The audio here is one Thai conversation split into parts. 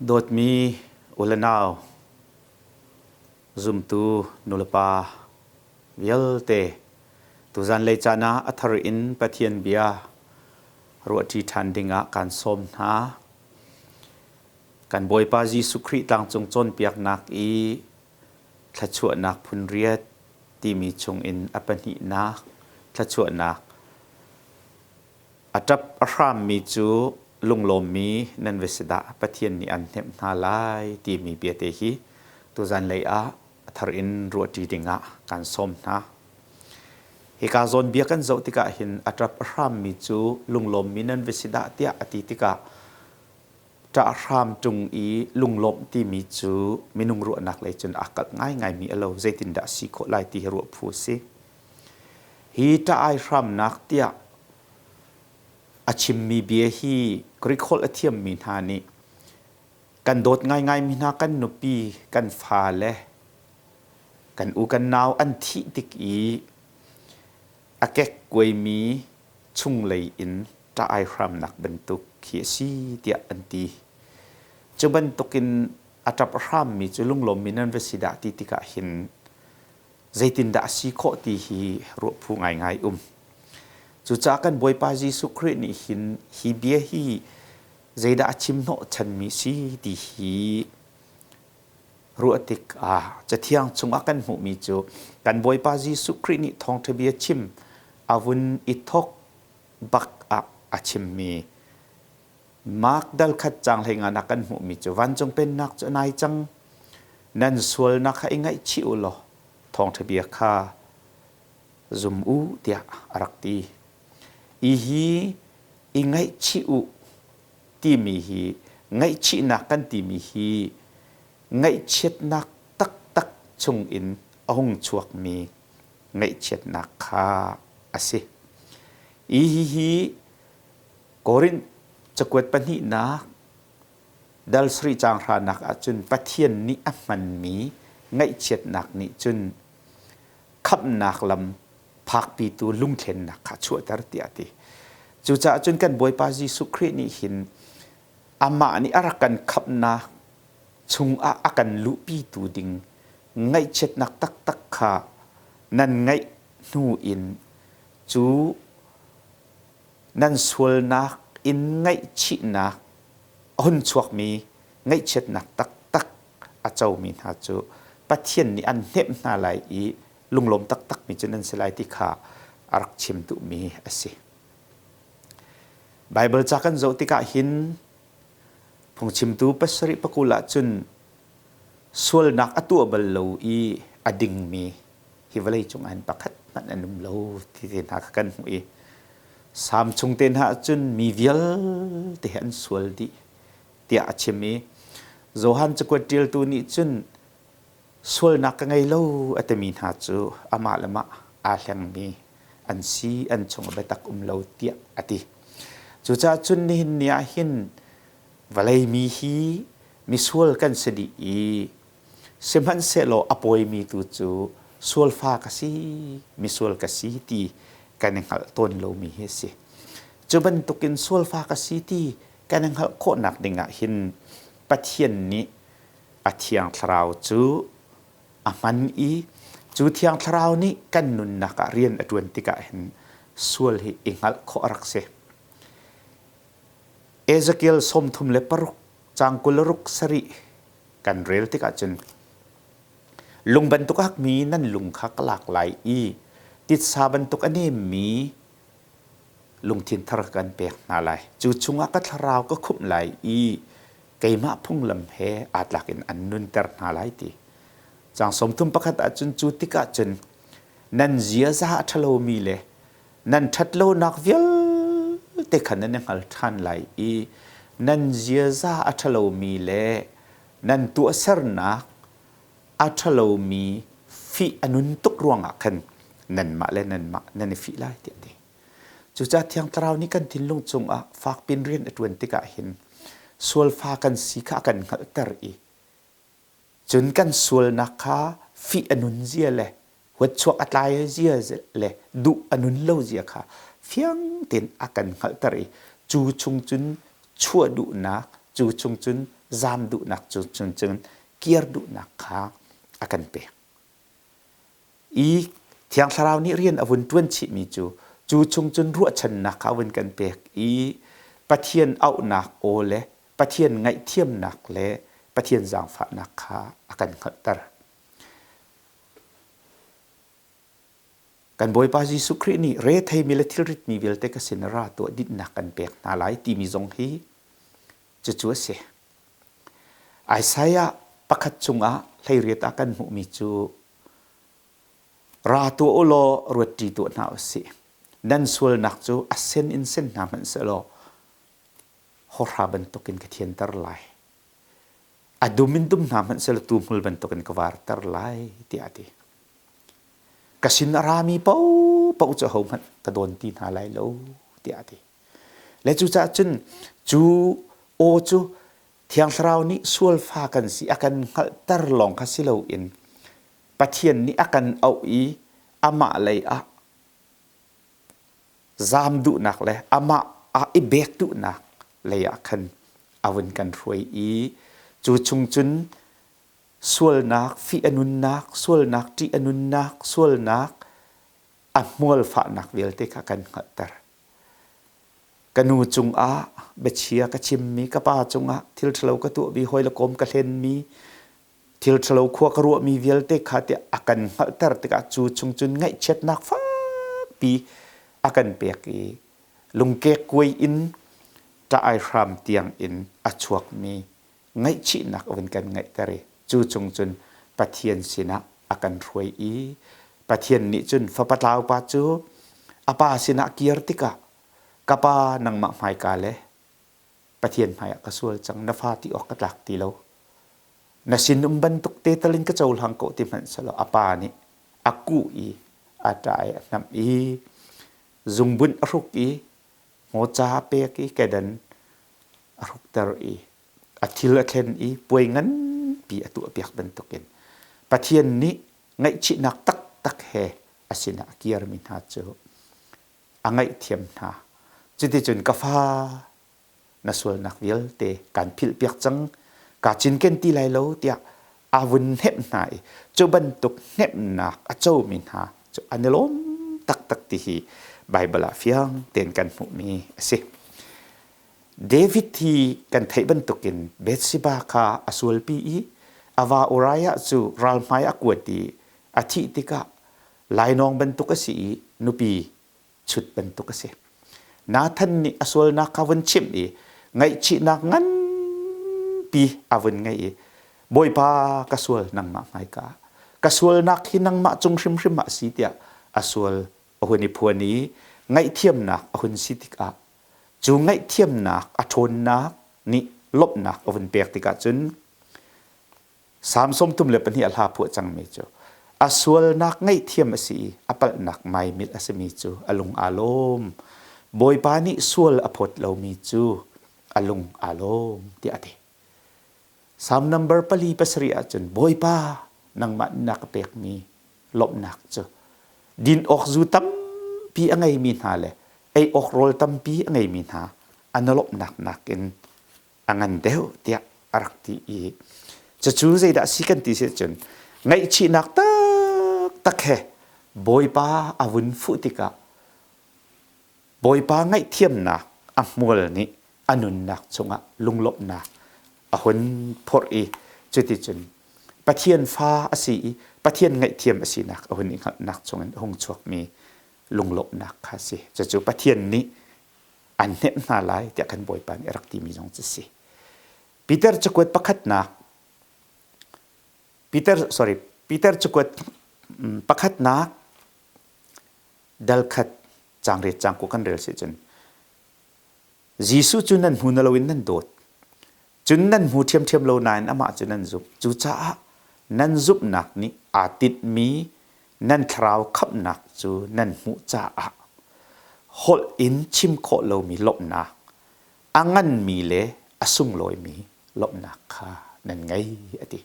โดดมีอุลนาวซุมตูนุลปาวิลเตตุจันเลจานาอัธรินปะเทียนเบียรัวที่ทันดิงะการสมหาการบอยปาจีสุคริตังจงจนเปียกนักอีทัชวนักพุนเรียดที่มีชงอินอปนินักทัชวนักอัตบอรามมีจูลุงลมมีนันเวสดาปะเทียนนิอันเทมนาลายที่มีเบียเตฮีตุจันเลยอาทารินรัวที่ดิงะการสมนะเหตุการณ์โซนเบียกันเจ้าติกาเห็นอัตรับรามมีจูลุงลมมีนันเวสดาเตียอติติกาจะรามจงอีลุงลมที่มีจูมีนุงรัวนักเลยจนอากาศง่ายง่ายมีอโลเจตินดาสิโคไลที่รัวผู้สิฮีจะไอรามนักเตียอาชิมมีเบียฮีกริโคลเทียมมีนานีกันโดดง่ายๆมีนากันนุปีกันฟาเลกันอูกันนาวอันทิติกอีอาเกกกวยมีชุงเลยอินจะไอรามนักบรรทุกเขียซีเดียอันตีจะบรรทุกินอัตราพรามมีจุลุงลมมีนันเวสิดาติติกาเห็นใจตินดาสีโคตีฮีรัวผู้ง่ายจุจากกันบอยปาจีสุครินิหินฮีเบียฮีใจดาชิมโนชันมีสีดีฮีรัวติกจะเที่ยงจงอากันหูมีจูกันบอยปาจีสุครินิทองทะเบียชิมอาวุนอิทกบักอาชิมมีมาร์กดัลขัดจังให้งานนักกันหูมีจูวันจงเป็นนักจะนายจังนั่นส่วนนักให้ง่ายชิวโลทองทะเบียข้าซุมอูเดียรักตีอีฮีอีง่ายชิวตีมีฮีง่ายชินักกันตีมีฮีง่ายเช็ดนักตักชงอินองชวกมีง่ายเช็ดนักข้าอาศิอีฮีกอรินจะกวดปนินักดัลสรีจางรานักจุนปะเทียนนี้มันมีง่ายเช็ดนักนี้จุนขับนักลำพักปีตูลุงเทนนักขาช่วยตรติอาติจูจ่าจุนกันบอยปาจีสุครินิหินอามานี่อารักันขับนักชุงอากันลุปีตูดิงง่ายเช็ดนักตักขานั่นง่ายนูอินจูนั่นสวลนักอินง่ายชินักอนชวกมีง่ายเช็ดนักตักอาเจ้ามีหาจูปะเทียนนี่อันเน็บนาไหลอีลุงลมตักมีจนนั้นสลายที่ขาอารักชิมตุมีอสิไบเบิลจากกันโจติกาหินพงชิมตุปัสริปกุลาจุนสวลนักอตัวบลโลอีอดิงมีฮิวเลยจงอันปักขัดมันอันนุมโลที่เทนหากันหูอีสามชงเทนหาจุนมีเวลที่เห็นสวลดีเตียอาชิมีโจฮันจะกวดเดียลตัวนี้จุนสวลนักไงโลอัตมีหาจูอามาละมะอาแหงมีอันซีอันชงไปตักโลเตียอติจูจ่าจุนนี่เนียหินวลัยมีฮีมีสวลกันสดีเซมันเซโลอปอยมีตูจูสวลฟ้ากสีมีสวลกสีตีกันยังหัลต้นโลมีเฮสิจูบันตุกินสวลฟ้ากสีตีกันยังหัลโคนักดิงะหินปะเทียนนี้อาเทียงทราวจูอามันอีจูเทียงทราวนี้กันนุนนักเรียนอดวนติกะเห็นสวลฮิอิงหัลโครักเซเอเซเกียลสมทุมเลปรุกจางกุลรุกสริกันเรลติกะจนลุงบรรทุกฮักมีนั่นลุงคักหลากหลายอีติดสาบรรทุกอันนี้มีลุงทินทรกันเปียกนาลายจูชุงอักทราวก็คุมไหลอีไกมาพุ่งลำเพอาจหลักอินอันนุนเตอร์นาลายตีจางสมทุมประคัตอาจุนจูติกะจนนั่นเจียซาทะโลมีเลนั่นทัดโลนักเวลเตขันนั่นยังหัลทันไหลอีนั่นเจียซาทะโลมีเลนั่นตัวเสรนักอัตโลมีฟีอนุนตุกรวงอักขันนั่นมาเลนั่นมานั่นฟีไลเดียดีจุดที่ยังตราวนี้กันทิ้งลงจงฝากเป็นเรียนอดวนติกะเห็นสวลฟ้ากันสีขากันหัลเตอร์อีจนกันสวลนักฟีอนุนเจียเลยหัวชวกอัตลายเจียเลยดูอนุนโลเจียค่ะเฟียงเต็นอากันหัลเตอร์อีจูชงจุนชั่วดุนักจูชงจุน zam du nak chun kier du nak kha akan pe i thiang tharau ni rian avun tuan chi mi chu chung chun ru chan nak kha win kan pe i pathian au nak o le pathian ngai thiam nak le pathian zang fa nak kha akan khatar kan boy pa Jesu Christ ni re thai milithil rit mi vel te ka sinara to dit nak kan pek na lai ti mi zong hi chu se Isaiah pakhat chunga hlei riat akan mu mi chu ra to lo ruati to na si nan sul nak chu asen in sen na man se lo hora ban tokin ka thian tar lai adumin dum na man se lo tu mul ban tokin ka war tar lai ti ati kasin arami pau cho ho man ka don tin ha lai lo ti ati le chu cha chun chu o chu thiang thrau ni sual fa kan si akan ngal tar long kha silo in pathian ni akan au i ama lai a zam du nak le ama a i bek du nak le ya khan awin kan roi i chu chung chun sual nak fi anun nak sual nak ti anun nak sual nak amol fa nak vel te kha kan khatar kanu chung a bechia ka chim mi ka pa chung a thil thlo ka tu bi hoi la kom ka len mi thil thlo khwa ka ru mi vel te kha te akan khatar te ka chu chung chun ngai chet nak fa pi akan pek i lungke koi in ta ai ram tiang in achuak mi ngai chi nak wen kan ngai tare chu chung chun pathian sina akan roi i pathian ni chun fa patlau pa chu apa sina kier tika kapa nang ma mai ka le pathian mai ka sul chang na fa ti ok tlak ti lo na sin ban tuk te talin ka chaul hang ko ti man salo apa ni aku i atai nam i zumbun aruk i ngo cha pe ki kedan aruk tar i athil khen i poingan pi atu piak ban tukin pathian ni ngai chi nak tak he asina kiar min ha chu angai thiam na chiti chun ka fa na sul nak vil te kan phil piak chang ka chin ken ti lai lo tia avun hep nai chu ban tuk hep nak a chau min ha chu anelom tak ti hi bible a fiang ten kan mu mi ase David thi kan thai ban tukin Bethsheba kha asul pi i awa Uriah chu ralmai akwati athi tika lainong ban tuk asi nupi chut ban tuk ase Nathan ni asul na kawan chim i ngai chi nak ngan pi avun ngai i boy pa kasul nang ma mai ka kasul nak hinang ma chung shim ma si tia asul ohuni phuani ngai thiam nak ahun sitika chu ngai thiam nak athon nak ni lop nak ovun pek tika chun samsom tum le pani alha phu chang me chu asul nak ngai thiam asi apal nak mai mit asemi chu alung alom boy pani sual aphot lo mi chu alung alom ti ate sam number pali pasri a chun boy pa nang ma nak pek mi lop nak chu din ok zu tam pi angai min ha le ai ok rol tam pi angai min ha analop nak in angan deu tia arakti i chu zai da sikan ti se chun ngai chi nak tak he boy pa avun futika boy pa ngai thiam na amol ni anun nak chunga lunglop na ahun phor i chuti chun pathian fa asi pathian ngai thiam asi nak ahun nak chungan hong chuak mi lunglop nak kha si chu pathian ni an hep na lai tia kan boy pa ni rakti mi jong chi si Peter chukwat pakhat na Peter chukwat pakhat na dalkhat changre changko kan rel se chun Jisu chunan hunalawin nan dot chunan hu thiam lo nan ama chunan zup chu cha nan zup nak ni atit mi nan thrau khap nak chu nan mu cha a hol in chim kho lo mi lop na angan mi le asung loi mi lop na kha nan ngai ati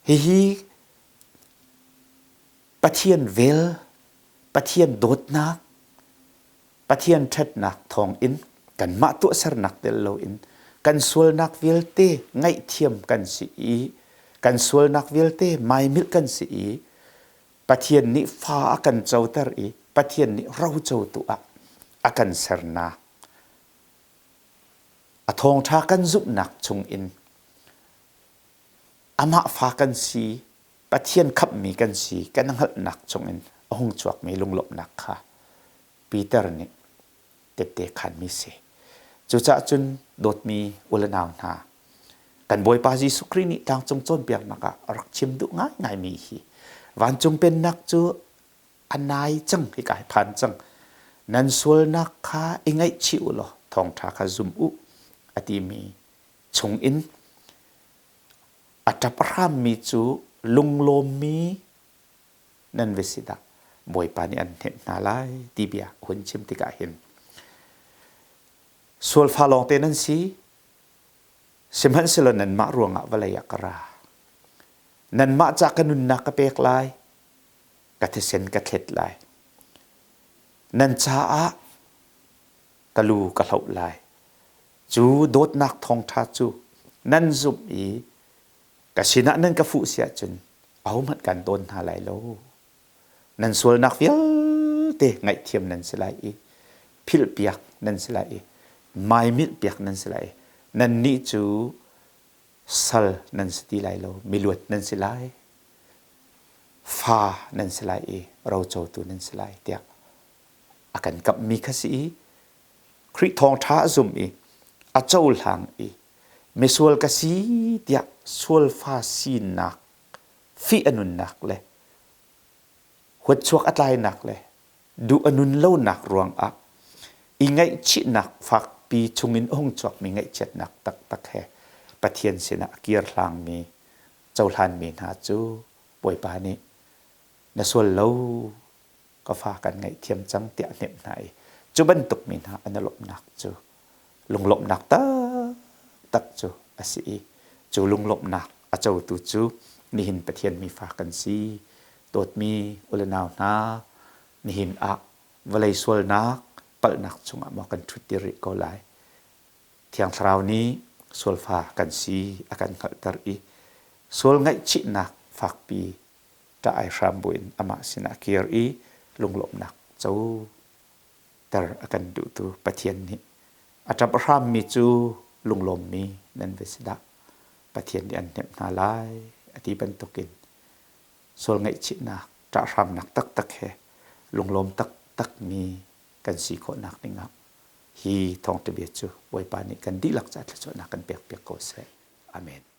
hi pathian vel pathian dot nak pathian that nak thong in kan ma tu sar nak tel lo in กันสวลนักวิลเตไงเทียมกันสีกันสวลนักวิลเตไม่มิลกันสีปะเทียนนี้ฟ้ากันเจ้าตรีปะเทียนนี้เราเจ้าตัวอากันเสรนาอทองทากันจุบหนักชงอินอามาฟ้ากันสีปะเทียนขับมีกันสีกันนั่งหัดหนักชงอินหงจวกมีลุงหลบหนักค่ะปีเตอร์นี่เตะขันมีเสจุจะจุนโดดมีอุลนาวนากันบอยปาจีสุครีนี่ทางจงจนเปียกนักรักชิมดุง่ายง่ายมีฮีวันจงเป็นนักจูอันนายจังให้กายพันจังนั้นสวลนักข้าเองไงชิวหรอทองทาคาซุมอุอดีมีชงอินอัตพรามมีจูลุงโลมีนั่นเวสิดาบอยปานี่อันเห็นนาไลตีเบียหุ่นชิมติกาเห็นส่วนฟ้าลองเตนันสีสิมันสิลนันมารวงอะวลัยกรานันมาจากกันนุนนักเปกลายกัตเซนกัตเล็ดลายนันจ้าตะลูกะเหลาลายจูโดดนักทองทาจูนันซุบอีกะชินะนันกะฟุเสียจุนเอามันกันโดนหาไหลโลนันส่วนนักเฟียเตไงเทียมนันสลายพิลเปียกนันสลายไม่มิดเปียกนันสลายนันนี่จูสัลนันสติไหลโลมิลวดนันสลายฟ้านันสลายเราโจตูนันสลายเตียอากันกับมีคสีคริทองท้าซุมอาเจ้าหลังไม่ส่วนกสีเตียส่วนฟ้าสีนักฟีอนุนนักเลยหัวชวกอะไรหนักเลยดูอนุนเล่าหนักรวงอักอีไงชิหนักฝักปีชงอินองจวกมีไงเจ็ดหนักตักตักแห่ปะเทียนเสนาเกียร์ลางมีเจ้าลานมีนาจูป่วยปานี้ในส่วนเล่าก็ฝากกันไงเทียมจังเตียเน็บไหนจูบันตุกมีนาอันลบหนักจูลงลบหนักตักจูอาศัยจูลงลบหนักอาเจ้าตูจูนี่หินปะเทียนมีฝากกันซีโดดมีอุลนาวนานี่หินอักวลัยส่วนนักปลนักจงมองกันทุติริก็ไลเที่ยงคราวนี้ส่วนฝากกันซีอาการขัดตรีส่วนไงชินักฝากปีจะไอรามบุญอามาสินาเกียรีลงหลบหนักเจ้าแต่อาการดูตัวปะเทียนนี้อาจจะพรามมีจูลงลมมีนั่นเวสดาปะเทียนอันเนบนาลายอธิบันตกินส่วนไงชินักจะรำหนักตักตักแห่ลงลมตักตักมีกันสีโคนักนี่งับฮีทองตะเบียจูไว้ปานิกันดีหลักจัดละจนักกันเปียกเปียกโกเซอาเมน